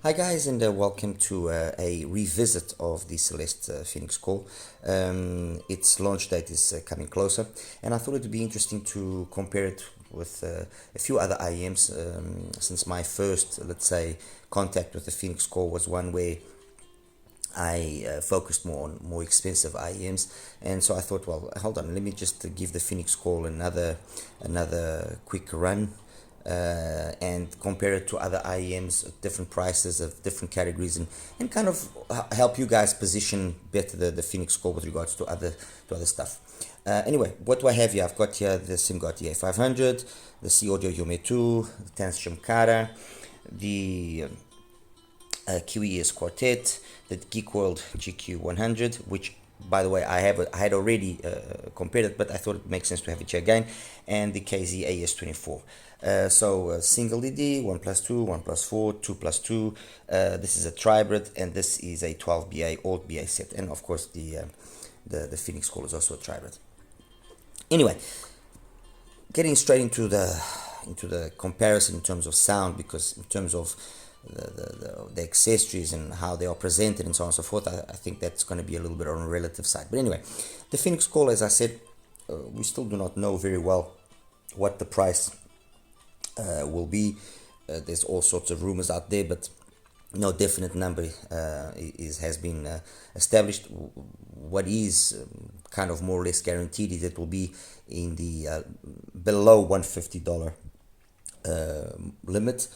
Hi guys, and welcome to a revisit of the CELEST Phoenix call. Its launch date is coming closer, and I thought it would be interesting to compare it with a few other IEMs, since my first, let's say, contact with the Phoenix call was one where I focused more on more expensive IEMs, and so I thought, well, hold on, let me just give the Phoenix call another quick run, and compare it to other IEMs at different prices of different categories, and kind of help you guys position better the Phoenix call with regards to other stuff. Anyway, what do I have here? I've got here the Simgot EA500, the See Audio Yume2, the Cara, the Kiwis Quartet, the Geek World GK100, which, by the way, I had already compared it, but I thought it makes sense to have it here again, and the KZ AS24. So single DD, 1+2, 1+4, 2+2. This is a tribrid, and this is a 12 BA alt BA set, and of course the Phoenix call is also a tribrid. Anyway, getting straight into the comparison in terms of sound, because in terms of the accessories and how they are presented and so on and so forth, I think that's going to be a little bit on a relative side. But anyway, the Phoenix call, as I said, we still do not know very well what the price will be. There's all sorts of rumors out there, but no definite number has been established. What is kind of more or less guaranteed is it will be in the below $150 limit.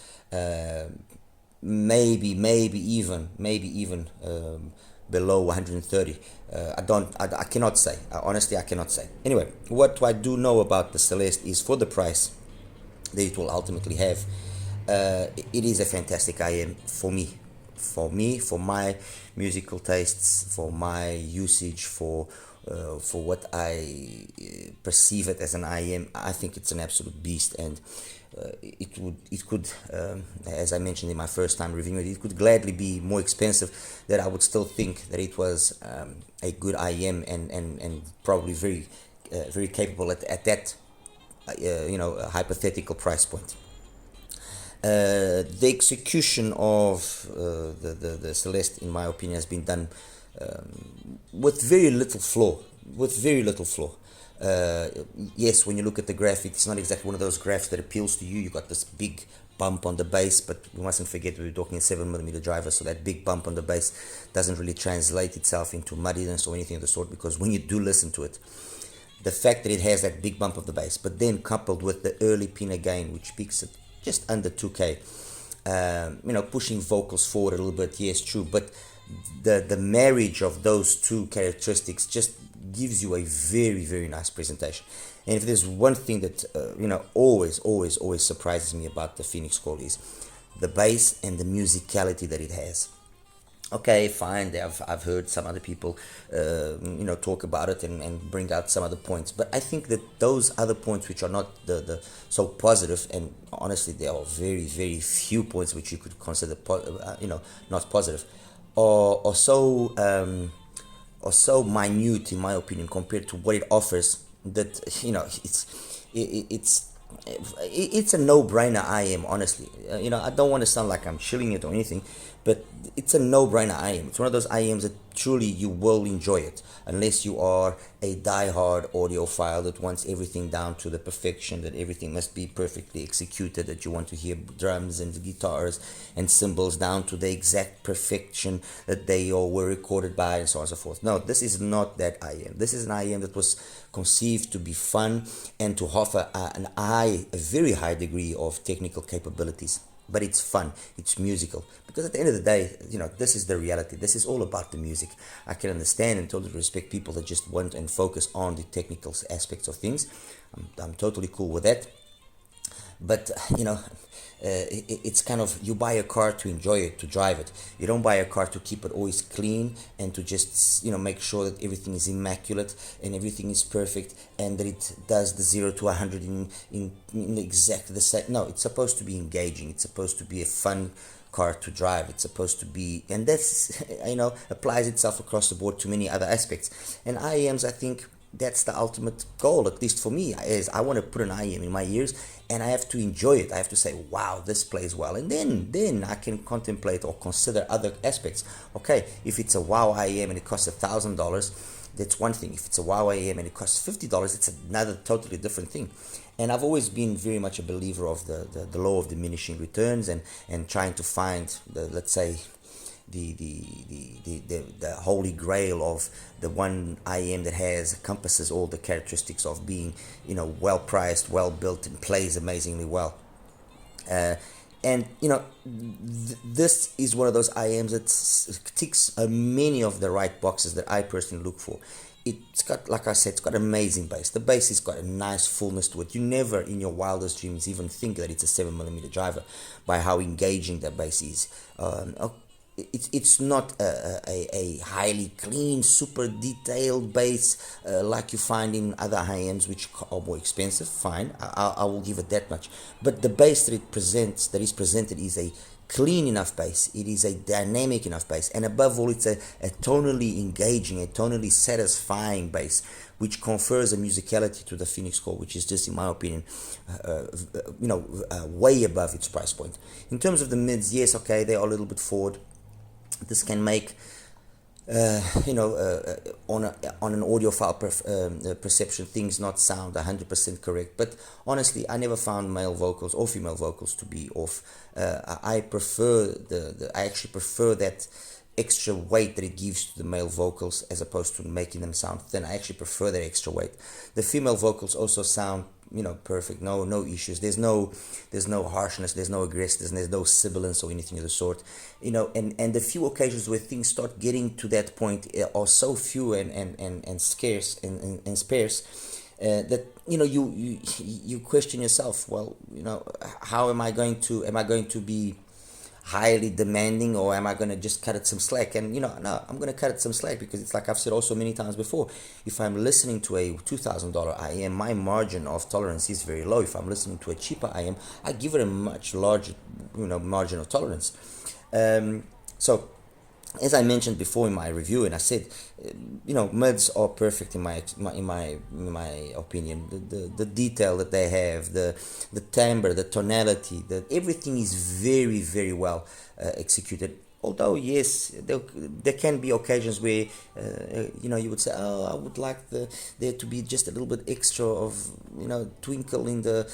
Maybe even below 130. I cannot say. Honestly, I cannot say. Anyway, what I do know about the CELEST is, for the price that it will ultimately have, it is a fantastic IM for me, for my musical tastes, for my usage, for what I perceive it as an IM. I think it's an absolute beast, and it could, as I mentioned in my first time reviewing it could gladly be more expensive. That I would still think that it was a good IM, and probably very capable at that hypothetical price point. The execution of the CELEST, in my opinion, has been done with very little flaw. Yes, when you look at the graph, it's not exactly one of those graphs that appeals to you. You got this big bump on the bass, but we mustn't forget we're talking a 7mm driver, so that big bump on the bass doesn't really translate itself into muddiness or anything of the sort, because when you do listen to it, the fact that it has that big bump of the bass, but then coupled with the early pinna gain, which peaks at just under 2K, pushing vocals forward a little bit, yes, true, but the marriage of those two characteristics just gives you a very nice presentation. And if there's one thing that always surprises me about the Phoenix call, is the bass and the musicality that it has. Okay, fine, I've heard some other people talk about it and bring out some other points, but I think that those other points, which are not the so positive, and honestly there are very few points which you could consider not positive, or so minute, in my opinion, compared to what it offers, that it's a no-brainer IM, honestly. I don't want to sound like I'm shilling it or anything, but it's a no-brainer IM. It's one of those IMs that truly you will enjoy it, unless you are a die-hard audiophile that wants everything down to the perfection, that everything must be perfectly executed, that you want to hear drums and guitars and cymbals down to the exact perfection that they all were recorded by, and so on and so forth. No, this is not that IM. This is an IM that was conceived to be fun and to offer a very high degree of technical capabilities. But it's fun, it's musical, because at the end of the day, this is the reality. This is all about the music. I can understand and totally respect people that just want and focus on the technical aspects of things. I'm totally cool with that. But it's kind of, you buy a car to enjoy it, to drive it. You don't buy a car to keep it always clean and to just make sure that everything is immaculate and everything is perfect, and that it does the 0 to 100 in exactly the same. No, it's supposed to be engaging. It's supposed to be a fun car to drive. It's supposed to be, and that's applies itself across the board to many other aspects. And IEMs, I think, that's the ultimate goal, at least for me, is I want to put an IM in my ears and I have to enjoy it. I have to say, wow, this plays well, and then I can contemplate or consider other aspects. Okay, if it's a wow IM and it costs $1,000, that's one thing. If it's a wow IM and it costs $50, it's another totally different thing. And I've always been very much a believer of the law of diminishing returns, and trying to find the, let's say, the holy grail of the one IM that encompasses all the characteristics of being, well priced, well built, and plays amazingly well. And this is one of those IMs that ticks many of the right boxes that I personally look for. It's got, like I said, it's got amazing bass. The bass has got a nice fullness to it. You never in your wildest dreams even think that it's a 7mm driver by how engaging the bass is. It's not a highly clean, super detailed bass like you find in other IMs, which are more expensive. Fine, I will give it that much. But the bass that is presented, is a clean enough bass. It is a dynamic enough bass, and above all, it's a tonally engaging, a tonally satisfying bass, which confers a musicality to the Phoenix Call, which is just, in my opinion, way above its price point. In terms of the mids, yes, okay, they are a little bit forward. This can make on an audiophile perception, things not sound 100% correct. But honestly, I never found male vocals or female vocals to be off. I actually prefer that extra weight that it gives to the male vocals, as opposed to making them sound thin. I actually prefer that extra weight. The female vocals also sound perfect. No issues. There's no harshness, there's no aggressiveness, there's no sibilance or anything of the sort. And the few occasions where things start getting to that point are so few and scarce and sparse, that you question yourself. Well, how am I going to be highly demanding, or am I going to just cut it some slack? And no, I'm going to cut it some slack, because it's like I've said also many times before, if I'm listening to a $2,000 IM, my margin of tolerance is very low. If I'm listening to a cheaper IM, I give it a much larger margin of tolerance. So as I mentioned before in my review, and I said, mids are perfect in my opinion. The detail that they have, the timbre, the tonality, everything is very, very well executed. Although yes, there can be occasions where you would say, oh, I would like there to be just a little bit extra of twinkle in a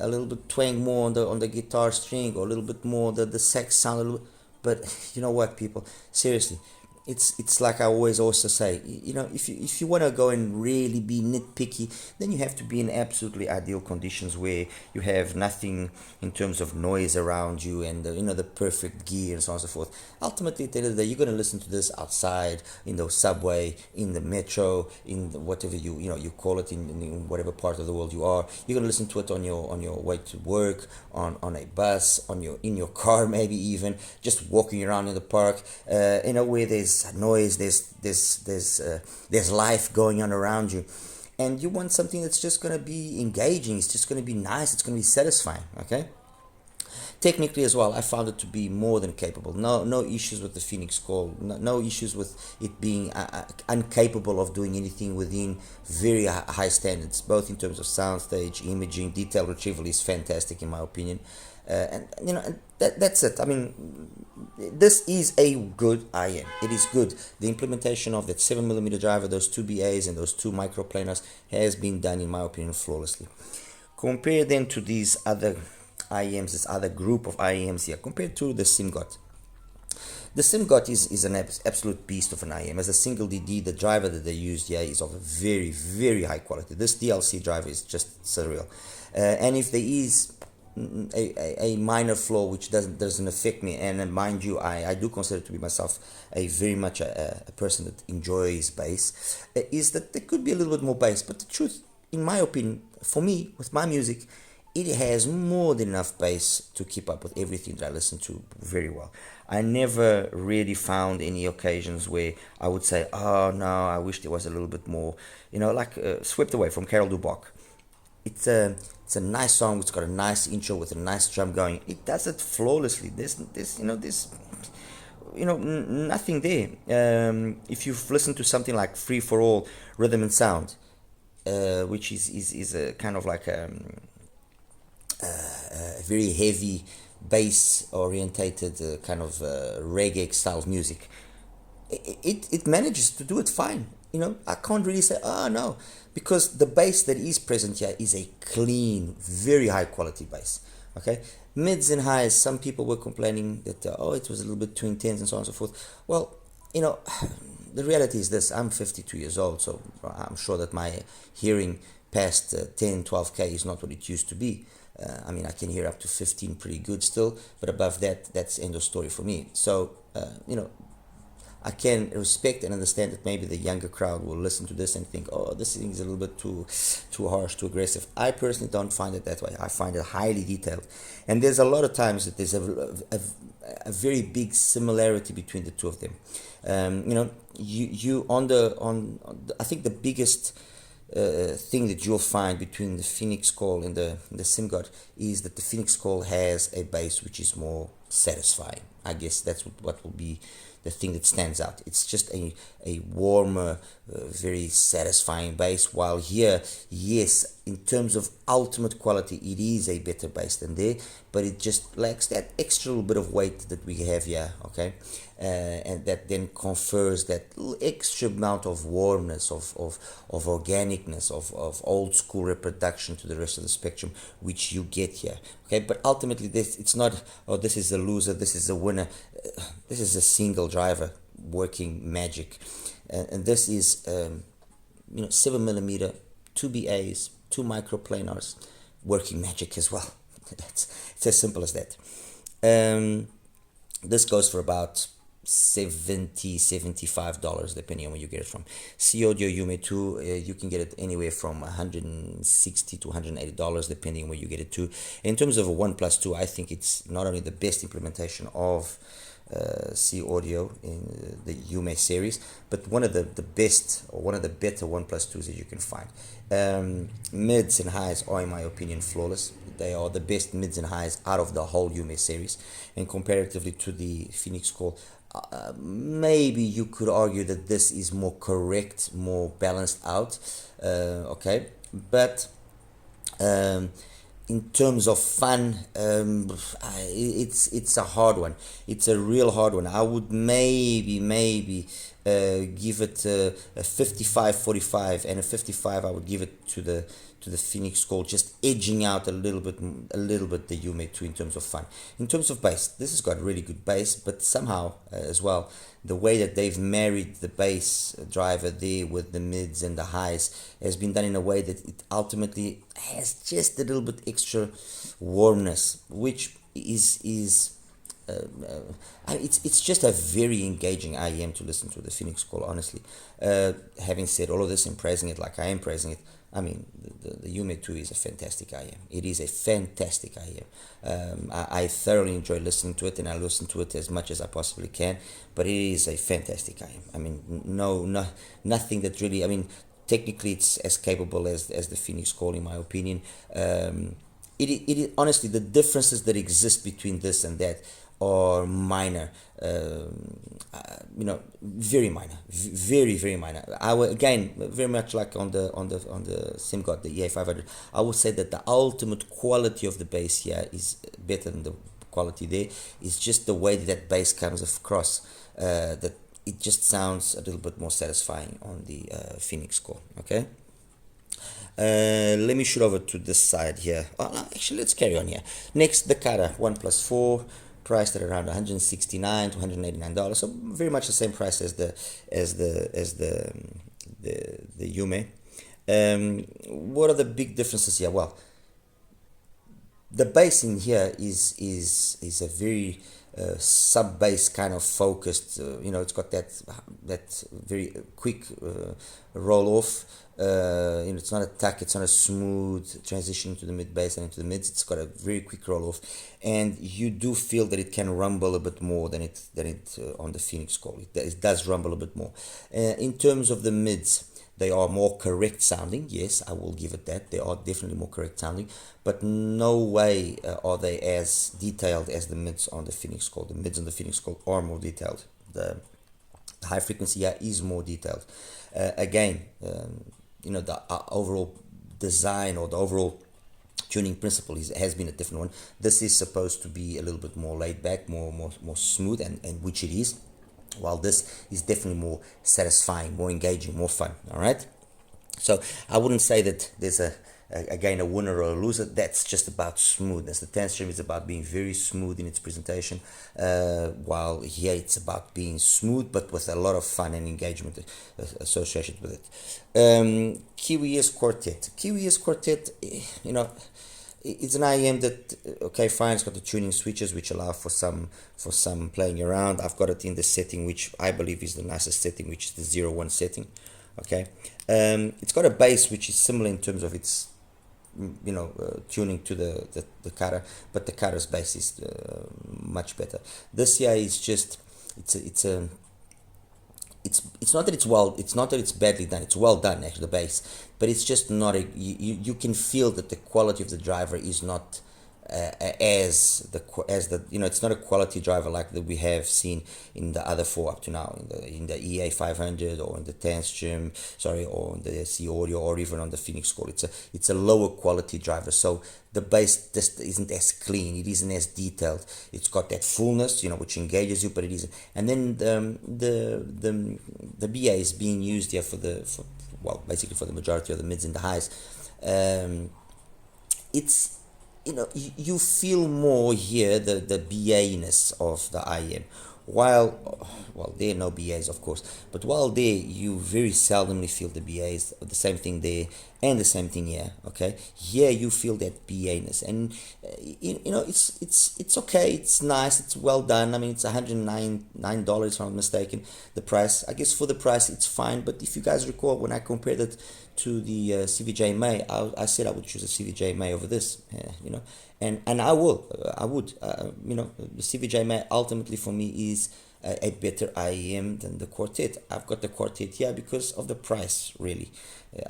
little bit twang more on the guitar string, or a little bit more the sax sound a little bit. But you know what, people, seriously, it's like I always also say, if you want to go and really be nitpicky, then you have to be in absolutely ideal conditions where you have nothing in terms of noise around you, and the perfect gear and so on and so forth. Ultimately, at the end of the day, you're going to listen to this outside, in the subway, in the metro, in whatever you call it, in whatever part of the world you are. You're going to listen to it on your way to work, on a bus, in your car, maybe even just walking around in the park, where there's noise, there's life going on around you, and you want something that's just going to be engaging. It's just going to be nice. It's going to be satisfying. Okay. Technically as well, I found it to be more than capable. No issues with the Phoenix Call. No issues with it being incapable of doing anything within very high standards, both in terms of soundstage, imaging, detail retrieval is fantastic in my opinion. And that's it. I mean, this is a good IM. It is good. The implementation of that 7mm driver, those two BAs and those two microplanars, has been done, in my opinion, flawlessly. Compare then to these other IMs, this other group of IMs here, compared to the Simgot. The Simgot is an absolute beast of an IM. As a single DD, the driver that they used here is of a very, very high quality. This DLC driver is just surreal. And if there is a minor flaw which doesn't affect me, and mind you, I do consider to be myself a very much a person that enjoys bass, is that there could be a little bit more bass. But the truth, in my opinion, for me, with my music, it has more than enough bass to keep up with everything that I listen to very well. I never really found any occasions where I would say, oh no, I wish there was a little bit more, like Swept Away from Carol Dubach. It's a nice song. It's got a nice intro with a nice drum going. It does it flawlessly. There's nothing there. If you've listened to something like Free for All Rhythm and Sound, which is a kind of like a very heavy bass orientated kind of reggae style music, it manages to do it fine. You know, I can't really say, oh no, because the bass that is present here is a clean, very high quality bass. Okay, mids and highs, some people were complaining that oh, it was a little bit too intense and so on and so forth. Well, you know, the reality is this: I'm 52 years old, so I'm sure that my hearing past 10, 12K is not what it used to be. I mean, I can hear up to 15 pretty good still, but above that, that's end of story for me. So, you know, I can respect and understand that maybe the younger crowd will listen to this and think, oh, this thing is a little bit too harsh, too aggressive. I personally don't find it that way. I find it highly detailed. And there's a lot of times that there's a very big similarity between the two of them. You know, I think the biggest thing that you'll find between the PHOENIXCALL and the Simgot is that the PHOENIXCALL has a bass which is more satisfying. I guess that's what will be the thing that stands out. It's just a warmer, very satisfying bass, while here, yes, in terms of ultimate quality, it is a better bass than there, but it just lacks that extra little bit of weight that we have here, okay? And that then confers that little extra amount of warmness, of organicness, of old school reproduction to the rest of the spectrum, which you get here, okay? But ultimately, it's not, oh, this is a loser, this is a winner. This is a single driver working magic, and this is 7mm, 2 BAs, 2 microplanars, working magic as well. It's as simple as that. This goes for about $75 depending on where you get it from. See Audio Yume2, you can get it anywhere from $160 to $180 depending on where you get it to. In terms of a 1+2, I think it's not only the best implementation of See Audio in the Yume series, but one of the best, or one of the better 1+2s that you can find. Mids and highs are, in my opinion, flawless. They are the best mids and highs out of the whole Yume series, and comparatively to the PHOENIXCALL, maybe you could argue that this is more correct, more balanced out, okay, but in terms of fun, it's a hard one. It's a real hard one. I would maybe give it a 55-45, and a 55 I would give it to the PHOENIXCALL, just edging out a little bit the Yume2 in terms of fun. In terms of bass, this has got really good bass, but somehow as well, the way that they've married the bass driver there with the mids and the highs has been done in a way that it ultimately has just a little bit extra warmness, which is it's just a very engaging IEM to listen to, the PHOENIXCALL, honestly. Having said all of this and praising it like I am praising it, I mean, the Yume2 is a fantastic IEM. It is a fantastic IEM. I thoroughly enjoy listening to it, and I listen to it as much as I possibly can, but it is a fantastic IEM. I mean, nothing that really, I mean, technically it's as capable as the PHOENIXCALL, in my opinion. It honestly, the differences that exist between this and that are minor, very minor, very minor. I would, again, very much like on the Simgot, the EA500, I would say that the ultimate quality of the bass here is better than the quality there. It's just the way that bass comes across, that it just sounds a little bit more satisfying on the PHOENIXCALL, okay? Let me shoot over to this side here. Oh, no, actually, let's carry on here. Next, the Cara 1+4, priced at around $169 to $189, so very much the same price as the Yume. What are the big differences here? Well, the bass in here is a very sub bass kind of focused. It's got that very quick roll off. It's not a tuck, it's not a smooth transition to the mid bass and into the mids. It's got a very quick roll off, and you do feel that it can rumble a bit more than it on the PHOENIXCALL. It does rumble a bit more. In terms of the mids, they are more correct sounding. Yes, I will give it that. They are definitely more correct sounding, but no way are they as detailed as the mids on the PHOENIXCALL. The mids on the PHOENIXCALL are more detailed. The high frequency here is more detailed. Again, the overall design or the overall tuning principle has been a different one. This is supposed to be a little bit more laid back, more smooth, and which it is, while this is definitely more satisfying, more engaging, more fun. All right, so I wouldn't say that there's again a winner or a loser. That's just about smoothness. The 10th stream is about being very smooth in its presentation, while here it's about being smooth but with a lot of fun and engagement associated with it. Kiwis Quartet. Kiwis Quartet, it's an IEM that, okay, fine, it's got the tuning switches which allow for some playing around. I've got it in the setting which I believe is the nicest setting, which is the 0-1 setting. Okay, it's got a bass which is similar in terms of its tuning to the Cara, but the Cara's bass is much better. This here is just it's not that it's badly done. It's well done, actually, the bass, but it's just not you can feel that the quality of the driver is not as the it's not a quality driver like that we have seen in the other four up to now, in the EA500 or in the 10th stream, or in the See Audio, or even on the PHOENIXCALL. It's a lower quality driver, so the bass just isn't as clean, it isn't as detailed. It's got that fullness, which engages you, but it isn't. And then the BA is being used here basically for the majority of the mids and the highs. It's you feel more here the BA-ness of the IEM. While there are no BAs, of course, but while there, you very seldomly feel the BAs. The same thing there and the same thing here. Okay, here you feel that BA-ness, and it's okay, it's nice, it's well done. I mean, it's $109 if I'm not mistaken. The price, I guess, for the price, it's fine. But if you guys recall, when I compared it to the CVJ May, I said I would choose a CVJ May over this. And I would. The CVJ May ultimately for me is a better IEM than the Quartet. I've got the Quartet here because of the price, really.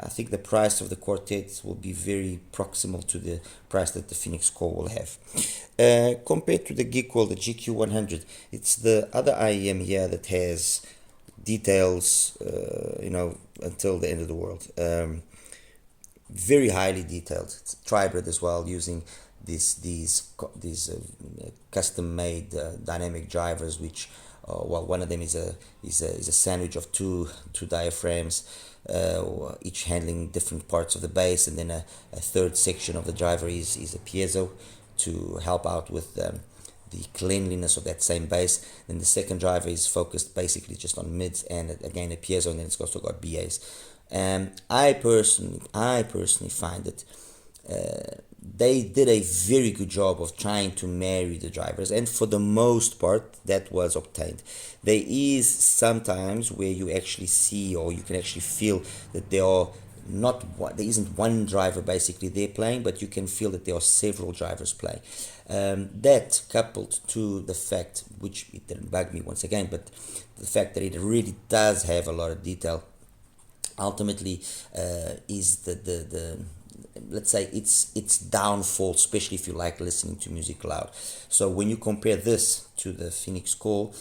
I think the price of the Quartet will be very proximal to the price that the PHOENIXCALL will have. Compared to the Geek World, the GK100, it's the other IEM here that has details, until the end of the world. Very highly detailed. It's tribrid as well, using these custom made dynamic drivers, which one of them is a sandwich of two diaphragms, each handling different parts of the bass, and then a third section of the driver is a piezo to help out with the cleanliness of that same bass. Then the second driver is focused basically just on mids, and again a piezo, and then it's also got BAs. I personally find that they did a very good job of trying to marry the drivers, and for the most part that was obtained. There is sometimes where you actually see, or you can actually feel that there isn't one driver basically they're playing, but you can feel that there are several drivers playing. That coupled to the fact, which it didn't bug me once again, but the fact that it really does have a lot of detail, ultimately is the let's say its downfall, especially if you like listening to music loud. So when you compare this to the PHOENIXCALL,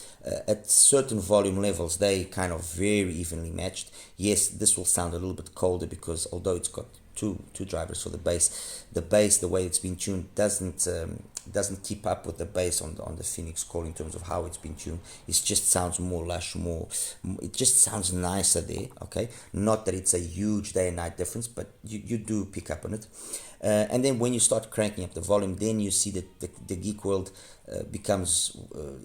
at certain volume levels they kind of very evenly matched. Yes, this will sound a little bit colder because although it's got two drivers for the bass, the way it's been tuned doesn't keep up with the bass on the PHOENIXCALL in terms of how it's been tuned. It just sounds more lush, it just sounds nicer there. Okay, not that it's a huge day and night difference, but you do pick up on it. And then when you start cranking up the volume, then you see that the Geek World becomes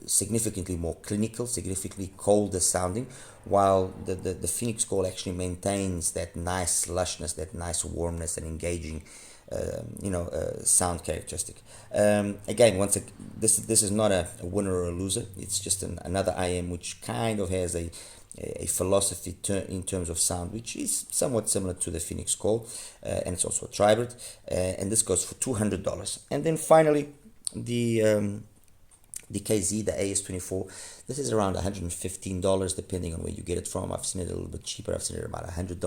significantly more clinical, significantly colder sounding, while the PHOENIXCALL actually maintains that nice lushness, that nice warmness and engaging sound characteristic. Again, this is not a winner or a loser. It's just another IM which kind of has a philosophy in terms of sound, which is somewhat similar to the PHOENIXCALL, and it's also a tribrid, and this goes for $200. And then finally, the KZ, the AS24, this is around $115 depending on where you get it from. I've seen it a little bit cheaper. I've seen it about $100,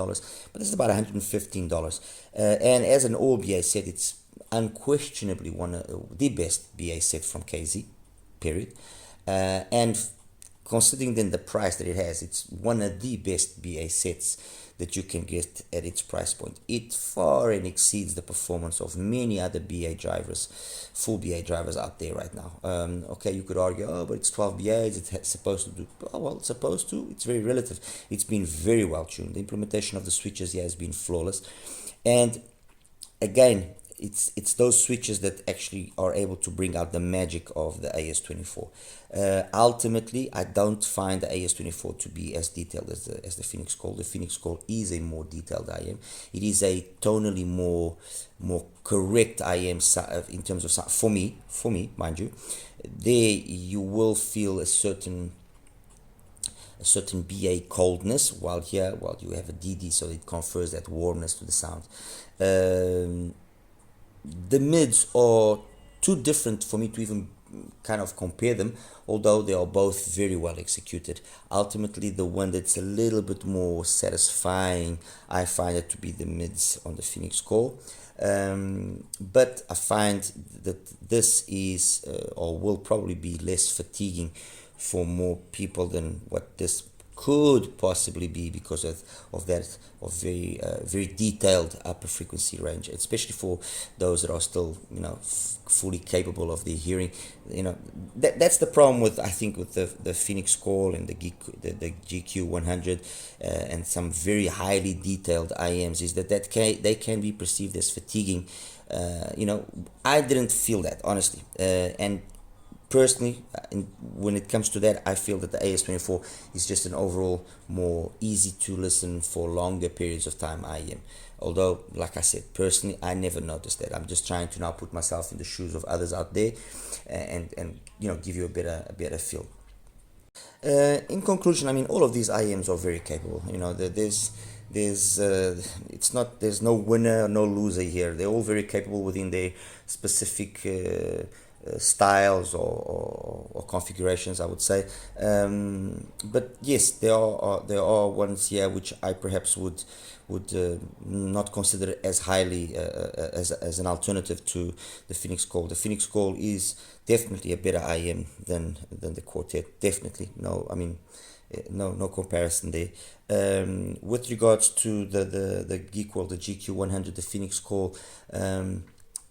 but this is about $115. And as an all BA set, it's unquestionably the best BA set from KZ, period. And considering then the price that it has, it's one of the best BA sets that you can get at its price point. It far and exceeds the performance of many other BA drivers, full BA drivers out there right now. Okay, you could argue, oh, but it's 12 BAs, it's supposed to do, oh, well, it's supposed to, it's very relative. It's been very well tuned. The implementation of the switches here has been flawless. And again, it's those switches that actually are able to bring out the magic of the AS24. Ultimately, I don't find the AS24 to be as detailed as the PHOENIXCALL. The PHOENIXCALL is a more detailed IM. It is a tonally more correct IM in terms of sound. For me, mind you, there you will feel a certain BA coldness, while you have a DD, so it confers that warmness to the sound. The mids are too different for me to even kind of compare them, although they are both very well executed. Ultimately, the one that's a little bit more satisfying, I find it to be the mids on the PHOENIXCALL. But I find that this is or will probably be less fatiguing for more people than what this could possibly be, because of very detailed upper frequency range, especially for those that are still fully capable of their hearing. That's the problem with, I think, with the PHOENIXCALL and the GK100 and some very highly detailed IMs, is that they can be perceived as fatiguing. I didn't feel that, honestly, and personally, when it comes to that, I feel that the AS24 is just an overall more easy to listen for longer periods of time IM. Although, like I said, personally, I never noticed that. I'm just trying to now put myself in the shoes of others out there, and give you a better feel. In conclusion, I mean, all of these IMs are very capable. There's no winner, no loser here. They're all very capable within their specific styles or configurations, I would say. But yes, there are ones here which I perhaps would not consider as highly as an alternative to the PHOENIXCALL. The PHOENIXCALL is definitely a better IM than the Quartet. Definitely, no comparison there. With regards to the Geek World, the GK100, the PHOENIXCALL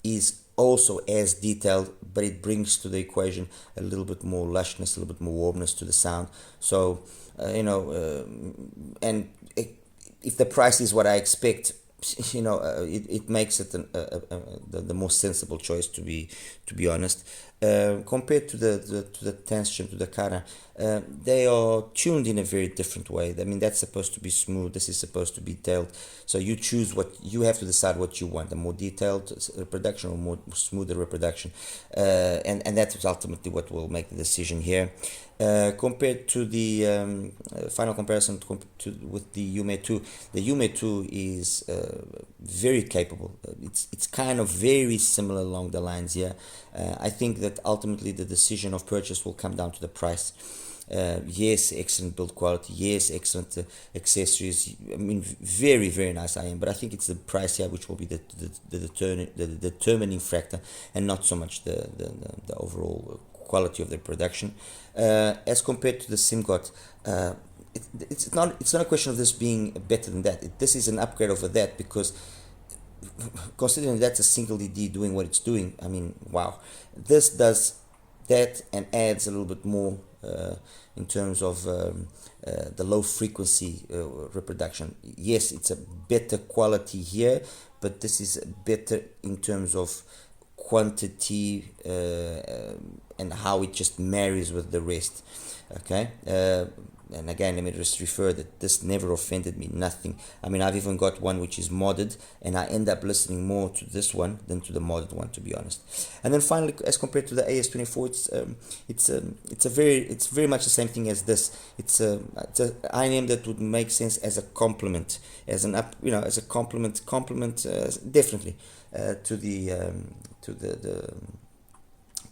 is also as detailed, but it brings to the equation a little bit more lushness, a little bit more warmness to the sound. So if the price is what I expect, it makes it the most sensible choice, to be honest. Compared to the tension, to the Cara, they are tuned in a very different way. I mean, that's supposed to be smooth. This is supposed to be detailed. So you choose what you have to decide what you want: a more detailed reproduction or more smoother reproduction, and that's ultimately what will make the decision here. Compared to the final comparison with the Yume2, the Yume2 is very capable. It's kind of very similar along the lines here. I think that ultimately the decision of purchase will come down to the price. Yes, excellent build quality. Yes, excellent accessories. I mean, very, very nice IM. But I think it's the price here which will be the determining factor, and not so much the overall quality of the production. As compared to the Simgot, it's not a question of this being better than that. This is an upgrade over that, because considering that's a single DD doing what it's doing, I mean, wow. This does that and adds a little bit more in terms of the low frequency reproduction. Yes, it's a better quality here, but this is better in terms of quantity and how it just marries with the rest. Okay, and again, let me just refer that this never offended me, nothing. I mean, I've even got one which is modded, and I end up listening more to this one than to the modded one, to be honest. And then finally, as compared to the AS24, it's very much the same thing as this. It's a INM that would make sense as a complement, as an as a complement definitely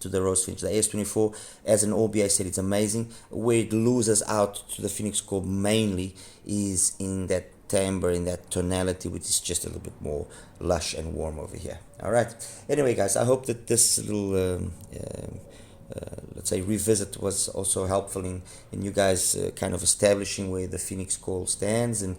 to the Rosefinch. The AS24, as an OB, I said, it's amazing. Where it loses out to the PHOENIXCALL mainly is in that timbre, in that tonality, which is just a little bit more lush and warm over here. All right. Anyway, guys, I hope that this little let's say revisit was also helpful in you guys kind of establishing where the Phoenix Call stands, and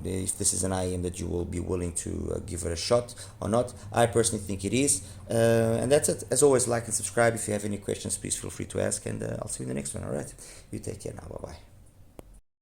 if this is an IM that you will be willing to give it a shot or not. I personally think it is. And that's it. As always, like and subscribe. If you have any questions, please feel free to ask, and I'll see you in the next one. All right, you take care now. Bye bye.